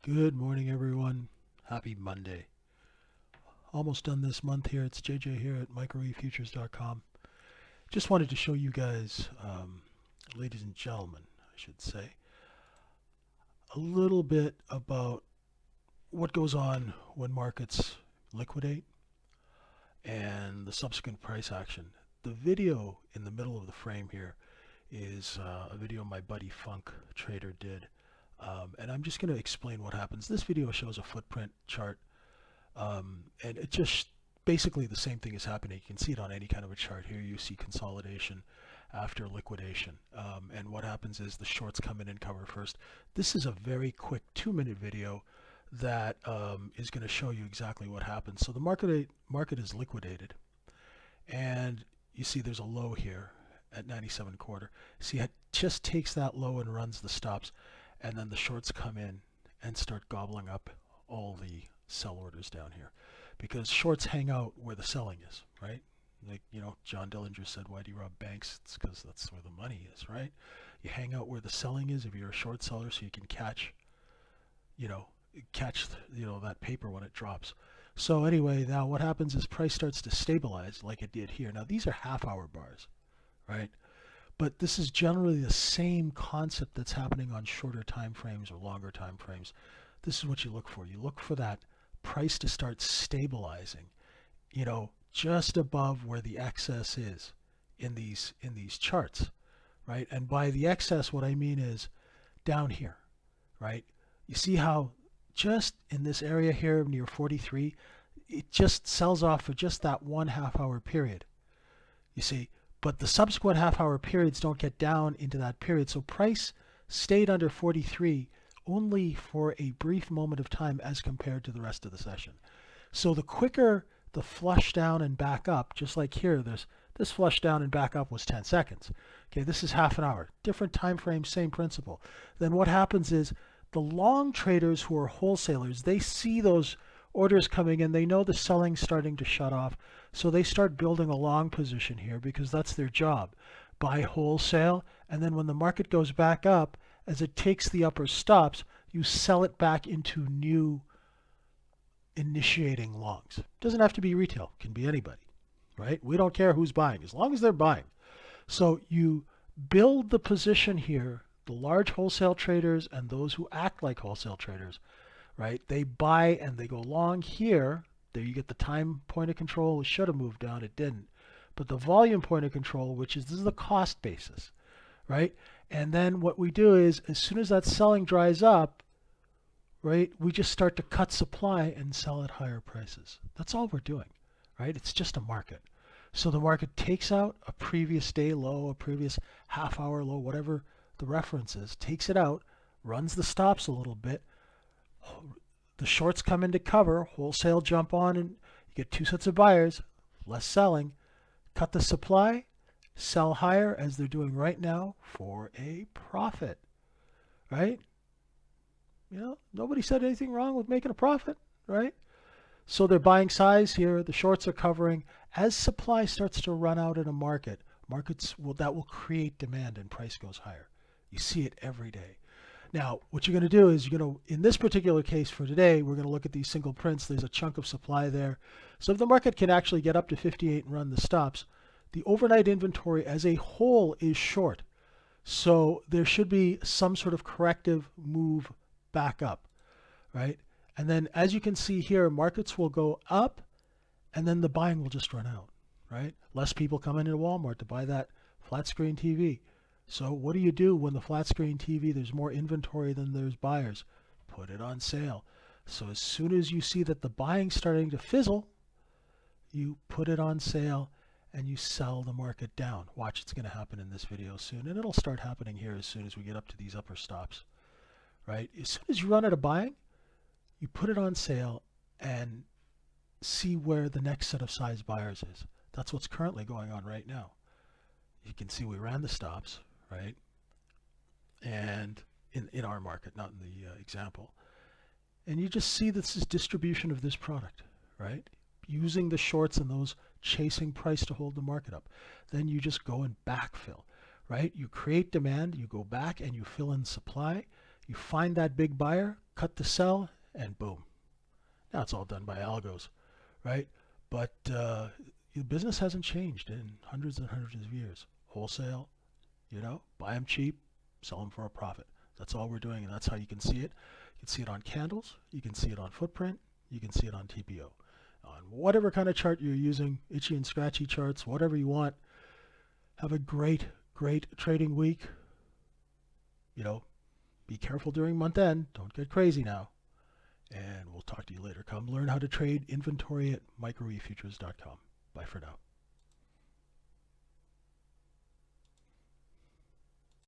Good morning, everyone. Happy Monday. Almost done this month here. It's JJ here at microwavefutures.com. Just wanted to show you guys, ladies and gentlemen, I should say, a little bit about what goes on when markets liquidate and the subsequent price action. The video in the middle of the frame here is a video my buddy Funk Trader did. And I'm just going to explain what happens. This video shows a footprint chart. And it just basically the same thing is happening. You can see it on any kind of a chart. Here you see consolidation after liquidation. And what happens is the shorts come in and cover first. This is a very quick 2-minute video that is going to show you exactly what happens. So the market is liquidated. And you see there's a low here at 97.25. See, it just takes that low and runs the stops. And then the shorts come in and start gobbling up all the sell orders down here, because shorts hang out where the selling is, right? Like, John Dillinger said, why do you rob banks? It's because that's where the money is, right? You hang out where the selling is if you're a short seller, so you can catch that paper when it drops. So anyway, now what happens is price starts to stabilize like it did here. Now these are half-hour bars, right? But this is generally the same concept that's happening on shorter time frames or longer time frames. This is what you look for. You look for that price to start stabilizing, just above where the excess is in these charts, right? And by the excess, what I mean is down here, right? You see how just in this area here near 43, it just sells off for just that 1 half-hour period. You see, but the subsequent half-hour periods don't get down into that period. So price stayed under 43 only for a brief moment of time as compared to the rest of the session. So the quicker the flush down and back up, just like here, this flush down and back up was 10 seconds. Okay, this is half an hour. Different time frame, same principle. Then what happens is the long traders who are wholesalers, they see those orders coming in, they know the selling's starting to shut off, so they start building a long position here because that's their job. Buy wholesale, and then when the market goes back up, as it takes the upper stops, you sell it back into new initiating longs. It doesn't have to be retail, it can be anybody, right? We don't care who's buying, as long as they're buying. So you build the position here, the large wholesale traders and those who act like wholesale traders, right? They buy and they go long here. There you get the time point of control. It should have moved down, it didn't. But the volume point of control, which is, this is the cost basis, right? And then what we do is, as soon as that selling dries up, right, we just start to cut supply and sell at higher prices. That's all we're doing, right? It's just a market. So the market takes out a previous day low, a previous half-hour low, whatever the reference is, takes it out, runs the stops a little bit. The shorts come into cover, wholesale jump on, and you get two sets of buyers, less selling, cut the supply, sell higher as they're doing right now for a profit, right? Nobody said anything wrong with making a profit, right? So they're buying size here, the shorts are covering. As supply starts to run out in a market, that will create demand and price goes higher. You see it every day. Now, what you're going to do is in this particular case for today, we're going to look at these single prints. There's a chunk of supply there. So if the market can actually get up to 58 and run the stops, the overnight inventory as a whole is short. So there should be some sort of corrective move back up, right? And then as you can see here, markets will go up and then the buying will just run out, right? Less people come into Walmart to buy that flat screen TV. So what do you do when the flat screen TV, there's more inventory than there's buyers? Put it on sale. So as soon as you see that the buying's starting to fizzle, you put it on sale and you sell the market down. Watch, it's going to happen in this video soon, and it'll start happening here as soon as we get up to these upper stops, right? As soon as you run out of buying, you put it on sale and see where the next set of size buyers is. That's what's currently going on right now. You can see we ran the stops, right? And in our market, not in the example. And you just see this is distribution of this product, right? Using the shorts and those chasing price to hold the market up. Then you just go and backfill, right? You create demand, you go back and you fill in supply. You find that big buyer, cut the sell, and boom. Now it's all done by algos, right? But the business hasn't changed in hundreds and hundreds of years. Wholesale, buy them cheap, sell them for a profit. That's all we're doing, and that's how you can see it. You can see it on candles, you can see it on footprint, you can see it on TPO. On whatever kind of chart you're using, itchy and scratchy charts, whatever you want. Have a great, great trading week. Be careful during month end. Don't get crazy now. And we'll talk to you later. Come learn how to trade inventory at microefutures.com. Bye for now.